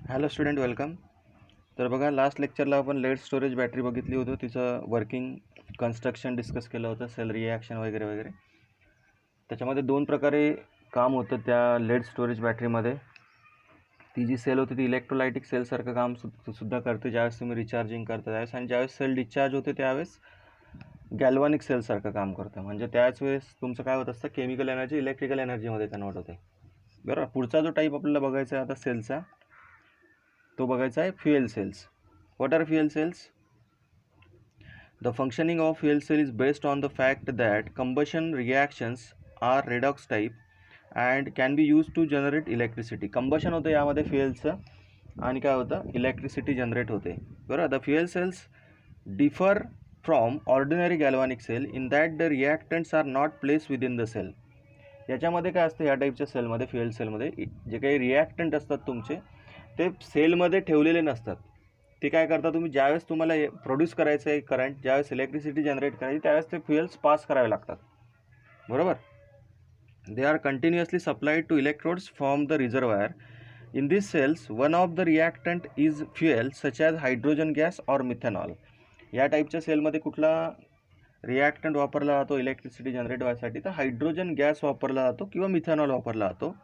Hello student, welcome. तर बघा, last लेक्चरला आपण लेड स्टोरेज बॅटरी बघितली होती, तिचं वर्किंग कन्स्ट्रक्शन डिस्कस केलं होतं, सेल रिॲक्शन वगैरे वगैरे. त्याच्यामध्ये दोन प्रकारे काम होतं त्या लेड स्टोरेज बॅटरीमध्ये. ती जी सेल होती ती इलेक्ट्रोलायटिक सेलसारखं काम सुद्धा करते ज्यावेळेस तुम्ही रिचार्जिंग करता त्यावेळेस, आणि ज्यावेळेस सेल डिस्चार्ज होते त्यावेळेस गॅल्व्हॅनिक सेलसारखं काम करतं. म्हणजे त्याच वेळेस तुमचं काय होत असतं, केमिकल एनर्जी इलेक्ट्रिकल एनर्जीमध्ये कन्वर्ट होते. बरोबर. पुढचा जो टाईप आपल्याला बघायचा आहे आता सेलचा, तो बघायचा आहे fuel cells. What are fuel cells? The functioning of fuel cell is based on the fact that combustion reactions are redox type and can be used to generate electricity. Combustion होतं यामध्ये फ्युएलचं, आणि काय होतं, इलेक्ट्रिसिटी जनरेट होते. बरोबर. The fuel cells differ from ordinary galvanic cell in that the reactants are not placed within the cell. याच्यामध्ये काय असतं, या टाईपच्या सेलमध्ये, फ्युएल सेलमध्ये जे काही रिॲक्टंट असतात तुमचे, ते सेलमध्ये ठेवलेले नसतात. ते काय करता, तुम्ही ज्यावेळेस तुम्हाला प्रोड्यूस करायचं आहे करंट, ज्यावेळेस इलेक्ट्रिसिटी जनरेट करायची, त्यावेळेस ते फ्युएल्स पास करावे लागतात. बरोबर. They are continuously supplied to electrodes from the reservoir. In this cells one of the reactant is fuel such as hydrogen gas or methanol. या टाईपच्या सेलमध्ये कुठला रिॲक्टंट वापरला जातो इलेक्ट्रिसिटी जनरेट व्हायसाठी, तर हायड्रोजन गॅस वापरला जातो किंवा मिथेनॉल वापरला जातो.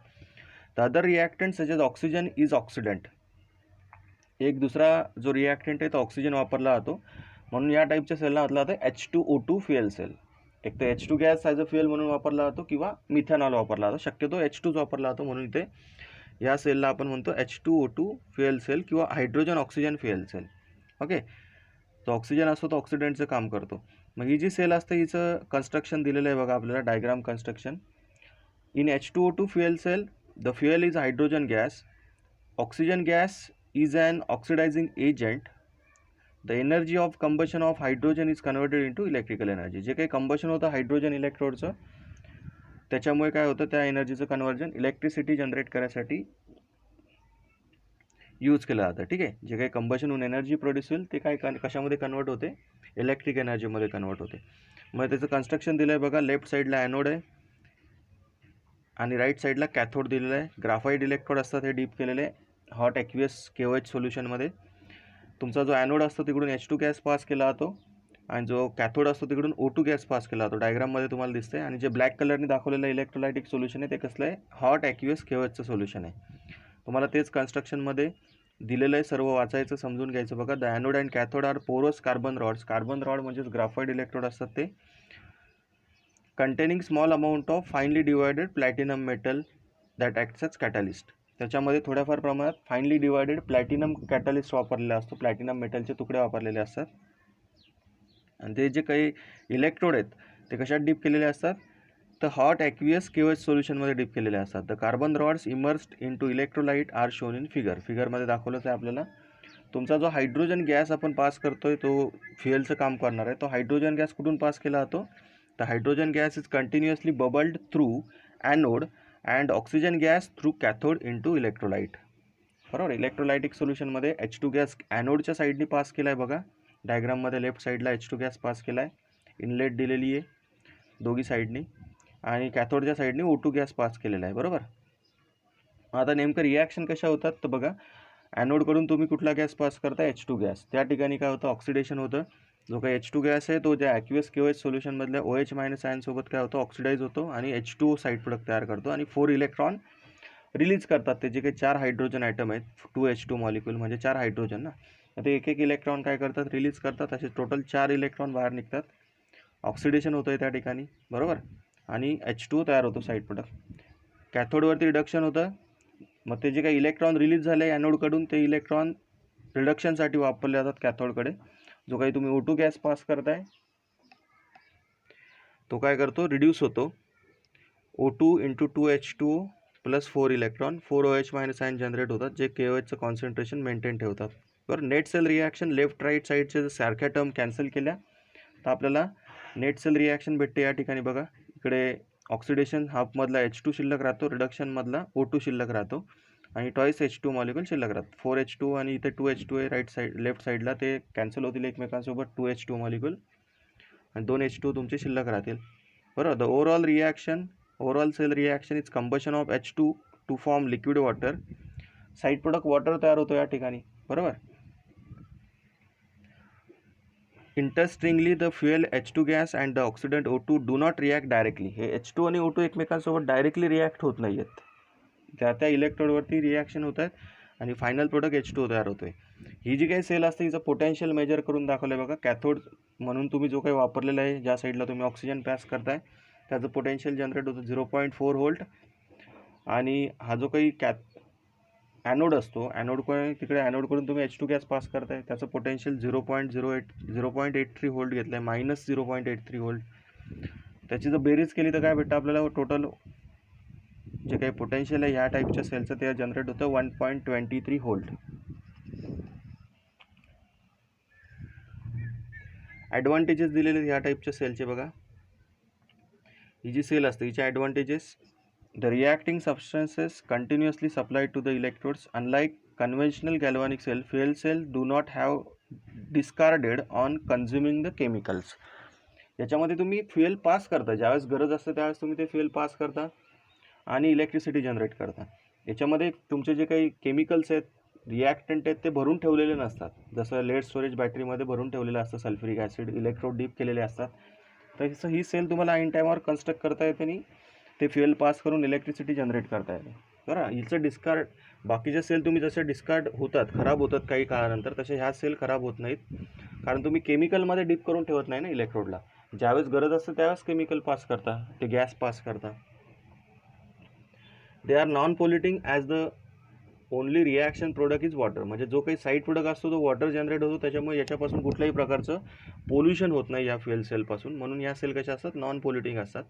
The other reactant such as oxygen is oxidant. एक दुसरा जो रिॲक्टंट आहे तो ऑक्सिजन वापरला जातो, म्हणून या टाईपच्या सेलला म्हटलं जातं H2O2 फ्युएल सेल. एक तर H2 gas as a fuel म्हणून वापरला जातो किंवा मिथेनॉल वापरला जातो, शक्यतो H2 वापरला जातो, म्हणून इथे या सेलला आपण म्हणतो H2O2 फ्युएल सेल किंवा hydrogen oxygen fuel cell. Okay. तो ऑक्सिजन असतो तो ऑक्सिडंटचं काम करतो. मग ही जी सेल असते हिचं कन्स्ट्रक्शन दिलेलं आहे बघा आपल्याला, diagram construction. In H2O2 fuel cell the fuel is hydrogen gas. Oxygen gas is an oxidizing agent. The energy of combustion of hydrogen is converted into electrical energy. जे काही कंबशन होतं hydrogen इलेक्ट्रोडचं, त्याच्यामुळे काय होतं, त्या एनर्जीचं कन्वर्जन इलेक्ट्रिसिटी जनरेट करायसाठी use केलं जातं. ठीक आहे. जे काही कंबशन होऊन एनर्जी प्रोड्यूस होईल ते काय कशामध्ये कन्वर्ट होते, इलेक्ट्रिक एनर्जीमध्ये कन्वर्ट होते. मग त्याचं कन्स्ट्रक्शन दिलं आहे बघा. लेफ्ट साईडला ॲनोड आहे आणि राईट साईडला कॅथोड दिलेलं आहे. ग्राफाईट इलेक्ट्रोड असतात हे डीप केलेले हॉट ॲक्वियस KOH सोल्युशनमध्ये. तुमचा जो ॲनोड असतो तिकडून H2 गॅस पास केला जातो आणि जो कॅथोड असतो तिकडून O2 गॅस पास केला जातो. डायग्राममध्ये तुम्हाला दिसते. आणि जे ब्लॅक कलरने दाखवलेलं इलेक्ट्रोलायटिक सोल्युशन आहे ते कसलं आहे, हॉट ॲक्वियस KOHचं सोल्युशन आहे. तुम्हाला तेच कन्स्ट्रक्शनमध्ये दिलेलं आहे, सर्व वाचायचं, समजून घ्यायचं बघा. The anode and cathode are porous carbon rods. Carbon rod म्हणजेच ग्राफाईट इलेक्ट्रोड असतात ते, containing small amount of finely divided platinum metal that acts as catalyst. त्याच्यामध्ये थोड्याफार प्रमाणात फाईनली डिवायडेड प्लॅटिनम कॅटलिस्ट वापरलेला असतो, प्लॅटिनम मेटलचे तुकडे वापरलेले असतात. आणि ते जे काही इलेक्ट्रोड आहेत ते कशात डीप केलेले असतात, तर हॉट ॲक्वियस KOH सोल्युशनमध्ये डीप केलेले असतात. The carbon rods immersed in to electrolyte are shown in फिगरमध्ये दाखवलंच आहे आपल्याला. तुमचा जो हायड्रोजन गॅस आपण पास करतोय तो फ्युएलचं काम करणार आहे. तो हायड्रोजन गॅस कुठून पास केला जातो, तर hydrogen gas is continuously bubbled through anode and oxygen gas through cathode in to electrolyte. बरोबर. इलेक्ट्रोलायटिक सोल्युशनमध्ये H2 गॅस ॲनोडच्या साईडनी पास केला आहे बघा. डायग्राममध्ये लेफ्ट साईडला H2 गॅस पास केला आहे, इनलेट दिलेली आहे दोघी साईडनी, आणि कॅथोडच्या साईडनी O2 गॅस पास केलेला आहे. बरोबर. आता नेमकं रिॲक्शन कशा होतात तर बघा, ॲनोडकडून तुम्ही कुठला गॅस पास करता, H2 गॅस. त्या ठिकाणी काय होतं, ऑक्सिडेशन होतं. जो काही H2 गॅस आहे तो ज्या ॲक्वियस KOH सोल्युशनमधल्या OH मायनस आयनसोबत काय होतं, ऑक्सिडाईज होतो आणि H2O साईड प्रोडक्ट तयार करतो आणि 4 इलेक्ट्रॉन रिलीज करतात. ते जे काही 4 हायड्रोजन ॲटम आहेत, 2H2 मॉलिक्यूल म्हणजे 4 हायड्रोजन ना, ते एक एक इलेक्ट्रॉन काय करतात, रिलीज करतात. असे टोटल 4 इलेक्ट्रॉन बाहेर निघतात. ऑक्सिडेशन होतं आहे त्या ठिकाणी. बरोबर. आणि H2O तयार होतो साईड प्रोडक्ट. कॅथोडवरती रिडक्शन होतं. मग ते जे काही इलेक्ट्रॉन रिलीज झाले ॲनोडकडून ते इलेक्ट्रॉन रिडक्शनसाठी वापरले जातात कॅथोडकडे. जो काही तुम्ही O2 गॅस पास करताय तो काय करतो, रिड्यूस होतो. O2 × 2H2O plus 4 electron, 4 OH minus ion generate होतात, जे KOHचं कॉन्सन्ट्रेशन मेंटेन ठेवतात. बरं. Net cell reaction, left right साईडचे सारख्या टर्म कॅन्सल केल्या तर आपल्याला नेट सेल रिॲक्शन भेटते. या ठिकाणी बघा, इकडे ऑक्सिडेशन हाफमधला H2 शिल्लक राहतो, रिडक्शनमधला O2 शिल्लक राहतो आणि टॉईस H2 मॉलिक्युल शिल्लक राहतात. 4H2 आणि इथे 2H2 आहे राईट साईड, लेफ्ट साईडला, ते कॅन्सल होतील एकमेकांसोबत 2H2 मॉलिक्युल आणि 2 H2 तुमचे शिल्लक राहतील. बरोबर. The overall cell reaction is combustion of H2 to form liquid water. Side product water तयार होतो या ठिकाणी, बरोबर. Interestingly the fuel H2 gas and the oxidant O2 do not react directly. हे H2 आणि O2 एकमेकांसोबत डायरेक्टली रिॲक्ट होत नाही आहेत, त्या इलेक्ट्रोडवरती रिॲक्शन होत आहेत आणि फायनल प्रोडक्ट H2 तयार होतो आहे. ही जी काही सेल असते हिचं पोटेन्शियल मेजर करून दाखवलं आहे बघा. कॅथोड म्हणून तुम्ही जो काही वापरलेला आहे, ज्या साईडला तुम्ही ऑक्सिजन पॅस करताय त्याचं पोटेन्शियल जनरेट होतं 0.4 व्होल्ट. आणि हा जो काही ॲनोड असतो, तिकडे ॲनोडकडून तुम्ही H2 गॅस पास करताय, त्याचं पोटेन्शियल 0.83 व्होल्ट घेतलं आहे, -0.83 व्होल्ट. त्याची जर बेरीज केली तर काय भेटतं आपल्याला, टोटल जे काही पोटेन्शियल आहे ह्या टाईपच्या सेलचं ते जनरेट होतं 1.23 व्होल्ट. ॲडव्हान्टेजेस दिलेले ह्या टाईपच्या सेलचे बघा. ही जी सेल असते हिचे advantages: the reacting substances continuously supplied to the electrodes. Unlike conventional galvanic cell, fuel cell do not have discarded on consuming the chemicals. याच्यामध्ये तुम्ही फ्युएल पास करता, ज्यावेळेस गरज असते त्यावेळेस तुम्ही ते फ्युएल पास करता आणि इलेक्ट्रिसिटी जनरेट करता. याच्यामध्ये तुमचे जे काही केमिकल्स आहेत, रिॲक्टंट आहेत, ते भरून ठेवलेले नसतात. जसं लेड स्टोरेज बॅटरीमध्ये भरून ठेवलेलं असतं सल्फ्युरिक ॲसिड, इलेक्ट्रोड डीप केलेले असतात. तर ही सेल तुम्हाला ऐन टायमावर कन्स्ट्रक्ट करता येते आणि ते फ्युएल पास करून इलेक्ट्रिसिटी जनरेट करता येते, बरं. हिचं डिस्कार्ड, बाकीच्या सेल तुम्ही जसे डिस्कार्ड होतात, खराब होतात काही काळानंतर, तसे ह्या सेल खराब होत नाहीत, कारण तुम्ही केमिकलमध्ये डीप करून ठेवत नाही ना इलेक्ट्रोडला. ज्यावेळेस गरज असते त्यावेळेस केमिकल पास करता, ते गॅस पास करता. They are non polluting as the only reaction product is water. म्हणजे जो काही साईड प्रोडक्ट असतो तो वॉटर जनरेट होतो, त्याच्यामुळे याच्यापासून कुठल्याही प्रकारचं पोल्युशन होत नाही या फ्युएल सेलपासून, म्हणून या सेल कशा असतात, नॉन पोल्युटिंग असतात.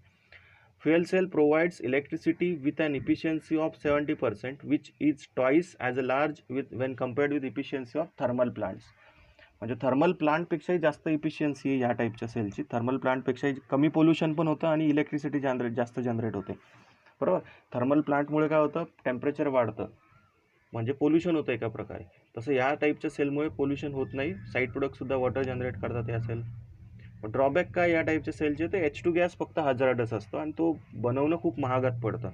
Fuel cell provides electricity with an efficiency of 70%, which is twice as a large when compared with efficiency of thermal plants. म्हणजे थर्मल प्लांटपेक्षाही जास्त इफिशियन्सी आहे ह्या टाईपच्या सेलची. थर्मल प्लांटपेक्षाही कमी पोल्युशन पण होतं आणि इलेक्ट्रिसिटी जास्त जनरेट होते, बरोबर. थर्मल प्लांटमुळे काय होतं, टेम्परेचर वाढतं, म्हणजे पोल्युशन होतं एका प्रकारे. तसं या टाईपच्या सेलमुळे पोल्युशन होत नाही, साईड प्रोडक्टसुद्धा वॉटर जनरेट करतात या सेल. ड्रॉबॅक काय या टाईपच्या सेलचे, ते H2 गॅस फक्त हजार्डस असतो आणि तो बनवणं खूप महागात पडतं.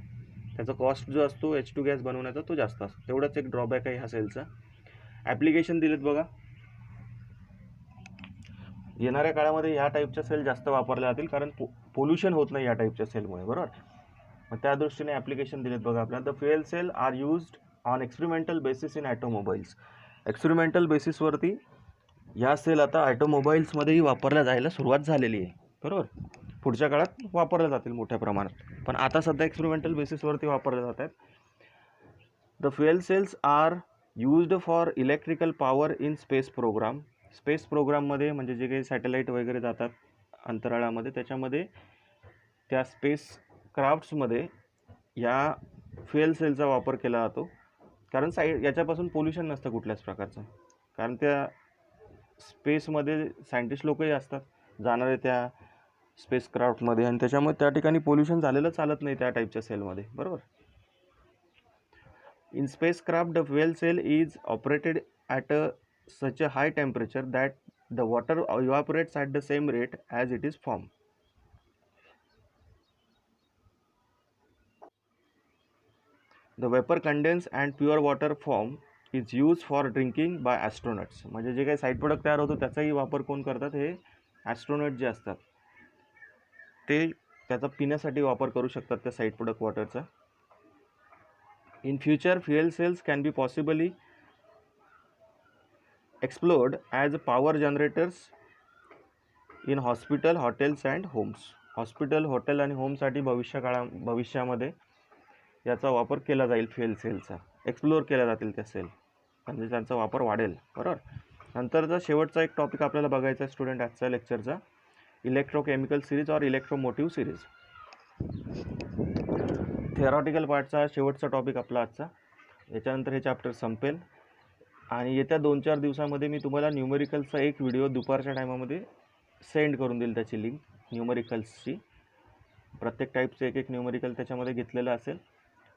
त्याचा कॉस्ट जो असतो H2 गॅस बनवण्याचा तो जास्त असतो, तेवढाच एक ड्रॉबॅक आहे ह्या सेलचा. ॲप्लिकेशन दिलेत बघा. येणाऱ्या काळामध्ये ह्या टाईपच्या सेल जास्त वापरल्या जातील, कारण पोल्युशन होत नाही या टाईपच्या सेलमुळे, बरोबर. मग त्या दृष्टीने ॲप्लिकेशन दिलेत बघा आपल्याला. The fuel cell are used on experimental basis in automobiles. Experimental बेसिसवरती ह्या सेल आता ॲटोमोबाईल्समध्येही वापरल्या जायला सुरुवात झालेली आहे, बरोबर. पुढच्या काळात वापरल्या जातील मोठ्या प्रमाणात, पण आता सध्या एक्सपेरिमेंटल बेसिसवरती वापरल्या जात आहेत. The fuel cells are used for electrical power in space program. Space प्रोग्राममध्ये म्हणजे जे काही सॅटेलाईट वगैरे जातात अंतराळामध्ये, त्याच्यामध्ये त्या स्पेस क्राफ्ट्समध्ये या फ्युएल सेलचा वापर केला जातो, कारण याच्यापासून पोल्युशन नसतं कुठल्याच प्रकारचं, कारण त्या स्पेसमध्ये सायंटिस्ट लोकही असतात जाणारे त्या स्पेस क्राफ्टमध्ये, आणि त्याच्यामुळे त्या ठिकाणी पोल्युशन झालेलं चालत नाही त्या टाईपच्या सेलमध्ये, बरोबर. In spacecraft the fuel cell is operated at such a high temperature that the water evaporates at the same rate as it is formed. The vapor condense and pure water form is used for drinking by astronauts. म्हणजे जे काही side product तयार होतो त्याचाही वापर कोण करतात, हे ॲस्ट्रोनॉट जे असतात ते त्याचा पिण्यासाठी वापर करू शकतात त्या साईड प्रोडक्ट वॉटरचा. In future fuel cells can be possibly explored as power generators in hospital, hotels and homes. Hospital, hotel आणि होमसाठी भविष्यामध्ये याचा वापर केला जाईल. फ्युएल सेलचा एक्सप्लोअर केल्या जातील त्या सेल, म्हणजे त्यांचा वापर वाढेल, बरोबर. नंतरचा शेवटचा एक टॉपिक आपल्याला बघायचा आहे स्टुडंट आजच्या लेक्चरचा, इलेक्ट्रोकेमिकल सिरीज और इलेक्ट्रोमोटिव्ह सिरीज. थिअरॉटिकल पार्टचा शेवटचा टॉपिक आपला आजचा. याच्यानंतर हे चॅप्टर संपेल आणि येत्या 2-4 दिवसामध्ये मी तुम्हाला न्यूमेरिकल्सचा एक व्हिडिओ दुपारच्या टायमामध्ये सेंड करून देईल, त्याची लिंक न्यूमेरिकल्सची. प्रत्येक टाईपचं एक न्यूमेरिकल त्याच्यामध्ये घेतलेलं असेल.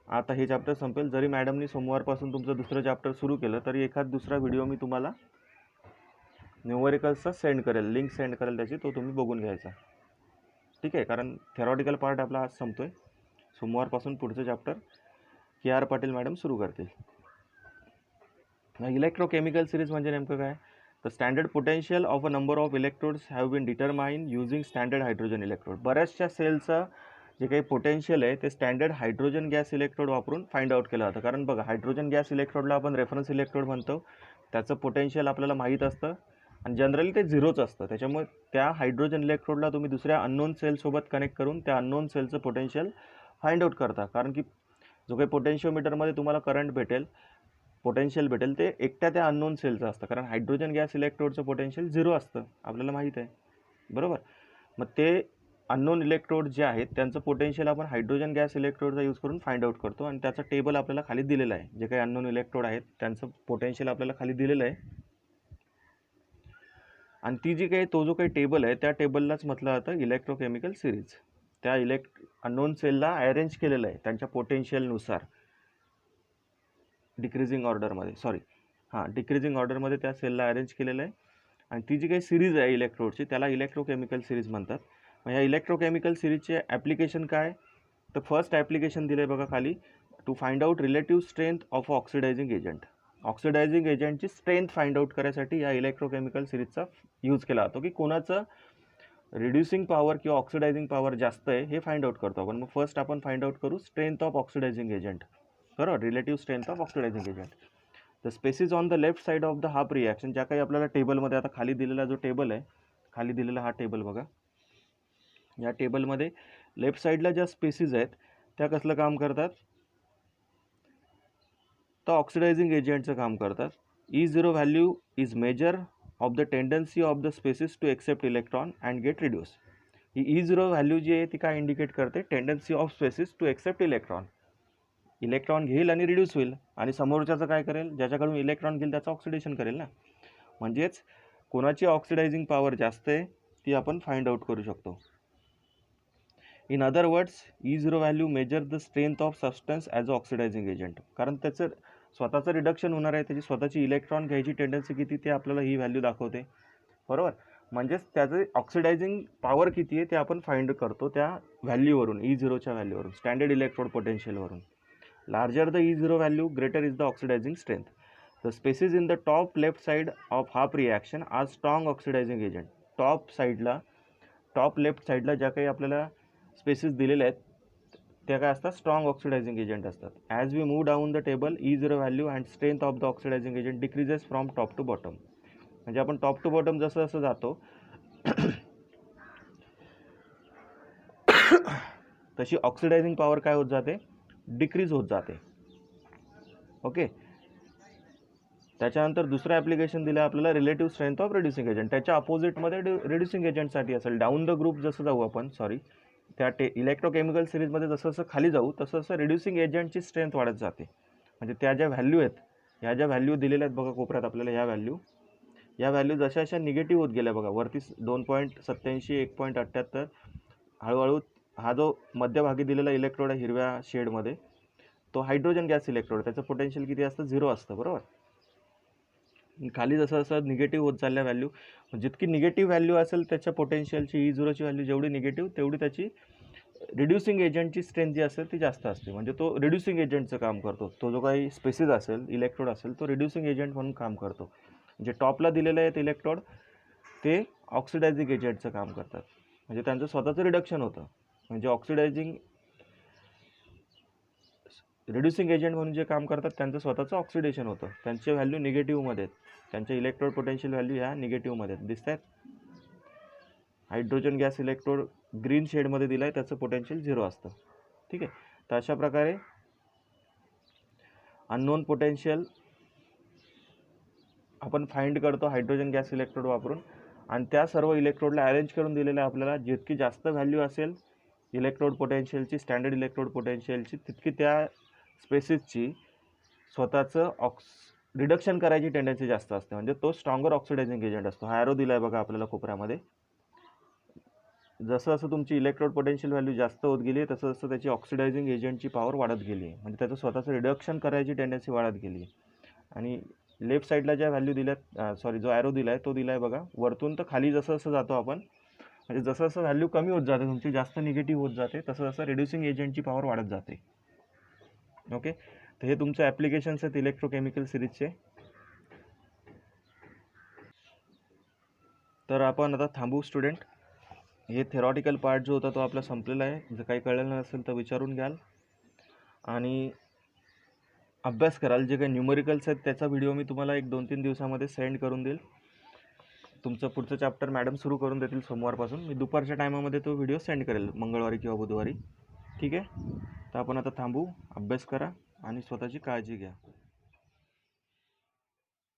आता हे चॅप्टर संपेल, जरी मॅडमनी सोमवारपासून तुमचं दुसरं चॅप्टर सुरू केलं तरी एखाद दुसरा व्हिडिओ मी तुम्हाला न्यूमेरिकल्सचा सेंड करेल, लिंक सेंड करेल त्याची, तो तुम्ही बघून घ्यायचा, ठीक आहे. कारण थिअरॉटिकल पार्ट आपला आज संपतो आहे. सोमवारपासून पुढचं चॅप्टर KR पाटील मॅडम सुरू करतील. इलेक्ट्रोकेमिकल सिरीज म्हणजे नेमकं काय? The standard potential of a number of electrodes have been determine using standard hydrogen electrode. बऱ्याचशा सेलचं जे काही पोटेन्शियल आहे ते स्टँडर्ड हायड्रोजन गॅस इलेक्ट्रोड वापरून फाइंड आउट केलं जातं. कारण बघा, हायड्रोजन गॅस इलेक्ट्रोडला आपण रेफरन्स इलेक्ट्रोड म्हणतो, त्याचं पोटेन्शियल आपल्याला माहीत असतं आणि जनरली ते झिरोच असतं. त्याच्यामुळे त्या हायड्रोजन इलेक्ट्रोडला तुम्ही दुसऱ्या अननोन सेलसोबत कनेक्ट करून त्या अननोन सेलचं पोटेन्शियल फाइंड आउट करता. कारण की जो काही पोटेन्शिओमीटरमध्ये तुम्हाला करंट भेटेल, पोटेन्शियल भेटेल, ते एकट्या त्या अननोन सेलचं असतं. कारण हायड्रोजन गॅस इलेक्ट्रोडचं पोटेन्शियल झिरो असतं, आपल्याला माहीत आहे, बरोबर. मग ते अननोन इलेक्ट्रोड जे आहेत त्यांचं पोटेन्शियल आपण हायड्रोजन गॅस इलेक्ट्रोडचा यूज करून फाइंड आउट करतो आणि त्याचा टेबल आपल्याला खाली दिलेला आहे. जे काही अननोन इलेक्ट्रोड आहेत त्यांचं पोटेन्शियल आपल्याला खाली दिलेलं आहे आणि ती जी काही तो जो काही टेबल आहे त्या टेबललाच म्हटलं जातं इलेक्ट्रोकेमिकल सिरीज. त्या अननोन सेलला अरेंज केलेलं आहे त्यांच्या पोटेन्शियलनुसार डिक्रीजिंग ऑर्डरमध्ये त्या सेलला अरेंज केलेलं आहे आणि ती जी काही सिरीज आहे इलेक्ट्रोडची त्याला इलेक्ट्रोकेमिकल सिरीज म्हणतात. मग ह्या इलेक्ट्रोकेमिकल सिरीजचे ॲप्लिकेशन काय? तर फर्स्ट ॲप्लिकेशन दिलं आहे बघा खाली, to find out relative strength of oxidising agent. Oxidising एजंटची स्ट्रेंथ फाइंड आउट करायसाठी या इलेक्ट्रोकेमिकल सिरीजचा यूज केला जातो की कोणाचं रिड्युसिंग पॉवर किंवा ऑक्सिडायझिंग पॉवर जास्त आहे हे फाइंड आउट करतो आपण. मग फर्स्ट आपण फाइंड आउट करू स्ट्रेंथ ऑफ ऑक्सिडायझिंग एजंट, बरोबर, relative strength of oxidising agent. The species on the left side of the half reaction, ज्या काही आपल्याला टेबलमध्ये आता खाली दिलेला जो टेबल आहे, खाली दिलेला हा टेबल बघा, या टेबलमध्ये लेफ्ट साईडला ज्या स्पेसिस आहेत त्या कसलं काम करतात? तर ऑक्सिडायझिंग एजंटचं काम करतात. E0 value is measure of the tendency of the species to accept electron and get reduce. ही E0 व्हॅल्यू जी आहे ती काय इंडिकेट करते? Tendency of species to accept electron. Electron घेईल आणि रिड्यूस होईल आणि समोरच्याचं काय करेल? ज्याच्याकडून इलेक्ट्रॉन घेईल त्याचं ऑक्सिडेशन करेल ना. म्हणजेच कोणाची ऑक्सिडायझिंग पॉवर जास्त आहे ती आपण फाइंड आउट करू शकतो. In other words, E0 value measure the strength of substance as a oxidizing agent. कारण त्याचं स्वतःचं रिडक्शन होणार आहे, त्याची स्वतःची इलेक्ट्रॉन घ्यायची टेंडन्सी किती ते आपल्याला ही व्हॅल्यू दाखवते, बरोबर. म्हणजेच त्याचं ऑक्सिडायझिंग पॉवर किती आहे ते आपण फाइंड करतो त्या व्हॅल्यूवरून, E0च्या व्हॅल्यूवरून, स्टँडर्ड इलेक्ट्रोड पोटेन्शियलवरून. Larger the E0 value, greater is the oxidising strength. The species in the top left side of half reaction are strong oxidising agent. Top left साईडला ज्या काही आपल्याला स्पेसिस दिलेल्या आहेत त्या काय असतात? स्ट्रॉंग ऑक्सिडायझिंग एजंट असतात. As we move down the table, E0 value and strength of the oxidizing agent decreases from top to bottom. म्हणजे आपण टॉप टू बॉटम जसं जसं जातो तशी ऑक्सिडायझिंग पॉवर काय होत जाते? डिक्रीज होत जाते. ओके. त्याच्यानंतर दुसरं ॲप्लिकेशन दिलं आपल्याला relative strength of reducing agent. त्याच्या अपोजिटमध्ये रिड्युसिंग एजंटसाठी असेल. डाऊन द ग्रुप जसं जाऊ आपण, त्या इलेक्ट्रोकेमिकल सिरीजमध्ये जसं जसं खाली जाऊ तसं तसं रिड्युसिंग एजंटची स्ट्रेंथ वाढत जाते. म्हणजे त्या ज्या व्हॅल्यू आहेत, ह्या ज्या व्हॅल्यू दिलेल्या आहेत बघा कोपऱ्यात आपल्याला, या व्हॅल्यू जशा जशा निगेटिव्ह होत गेल्या बघा, वरती 2.87, 1.78, हळूहळू हा जो मध्यभागी दिलेला इलेक्ट्रोड आहे हिरव्या शेडमध्ये, तो हायड्रोजन गॅस इलेक्ट्रोड, त्याचं पोटेन्शियल किती असतं? 0 असतं, बरोबर. खाली जसं जसं निगेटिव्ह होत चालल्या व्हॅल्यू, जितकी निगेटिव्ह व्हॅल्यू असेल त्याच्या पोटेन्शियलची, E0ची व्हॅल्यू जेवढी निगेटिव्ह तेवढी त्याची रिड्युसिंग एजंटची स्ट्रेंथ जी असेल ती जास्त असते. म्हणजे तो रिड्युसिंग एजंटचं काम करतो. तो जो काही स्पेसिस असेल, इलेक्ट्रोड असेल, तो रिड्युसिंग एजंट म्हणून काम करतो. जे टॉपला दिलेले आहेत इलेक्ट्रोड ते ऑक्सिडायझिंग एजंटचं काम करतात. म्हणजे त्यांचं स्वतःचं रिडक्शन होतं. म्हणजे रिड्युसिंग एजंट म्हणून जे काम करतात त्यांचं स्वतःचं ऑक्सिडेशन होतं. त्यांचे व्हॅल्यू निगेटिव्हमध्ये आहेत. त्यांचे इलेक्ट्रोड पोटेन्शियल व्हॅल्यू ह्या निगेटिव्हमध्ये आहेत, दिसत आहेत. हायड्रोजन गॅस इलेक्ट्रोड ग्रीन शेडमध्ये दिला आहे, त्याचं पोटेन्शियल 0 असतं. ठीक आहे. तर अशा प्रकारे अननोन पोटेन्शियल आपण फाइंड करतो हायड्रोजन गॅस इलेक्ट्रोड वापरून आणि त्या सर्व इलेक्ट्रोडला अरेंज करून दिलेलं आहे आपल्याला. जितकी जास्त व्हॅल्यू असेल इलेक्ट्रोड पोटेन्शियलची, स्टँडर्ड इलेक्ट्रोड पोटेन्शियलची, तितकी त्या स्पेसिसची स्वतःचं रिडक्शन करायची टेंडन्सी जास्त असते. म्हणजे तो स्ट्रॉंगर ऑक्सिडायझिंग एजंट असतो. हा ॲरो दिला आहे बघा आपल्याला कोपऱ्यामध्ये. जसं जसं तुमची इलेक्ट्रोड पोटेन्शियल व्हॅल्यू जास्त होत गेली आहे तसं तसं त्याची ऑक्सिडायझिंग एजंटची पॉवर वाढत गेली आहे. म्हणजे त्याचं स्वतःचं रिडक्शन करायची टेंडन्सी वाढत गेली आहे. आणि लेफ्ट साईडला ज्या व्हॅल्यू दिल्यात, जो ॲरो दिला आहे तो दिला आहे बघा वरतून तर खाली जसं जसं जातो आपण, म्हणजे जसं जसं व्हॅल्यू कमी होत जाते तुमची, जास्त निगेटिव्ह होत जाते, तसं तसं रिड्युसिंग एजंटची पॉवर वाढत जाते. ओके. तर हे तुमचं ॲप्लिकेशन्स आहेत इलेक्ट्रोकेमिकल सिरीजचे. तर आपण आता थांबू स्टुडंट. हे थेरॉटिकल पार्ट जो होता तो आपला संपलेला आहे. जर काही कळलं नसेल तर विचारून घ्याल आणि अभ्यास कराल. जे काही न्यूमरिकल्स आहेत त्याचा व्हिडिओ मी तुम्हाला 1-2-3 दिवसामध्ये सेंड करून देईल. तुमचं पुढचं चॅप्टर मॅडम सुरू करून देतील सोमवारपासून. मी दुपारच्या टायमामध्ये तो व्हिडिओ सेंड करेल, मंगळवारी किंवा बुधवारी. ठीक आहे. तर आपण आता थांबू. अभ्यास करा आणि स्वतःची काळजी घ्या.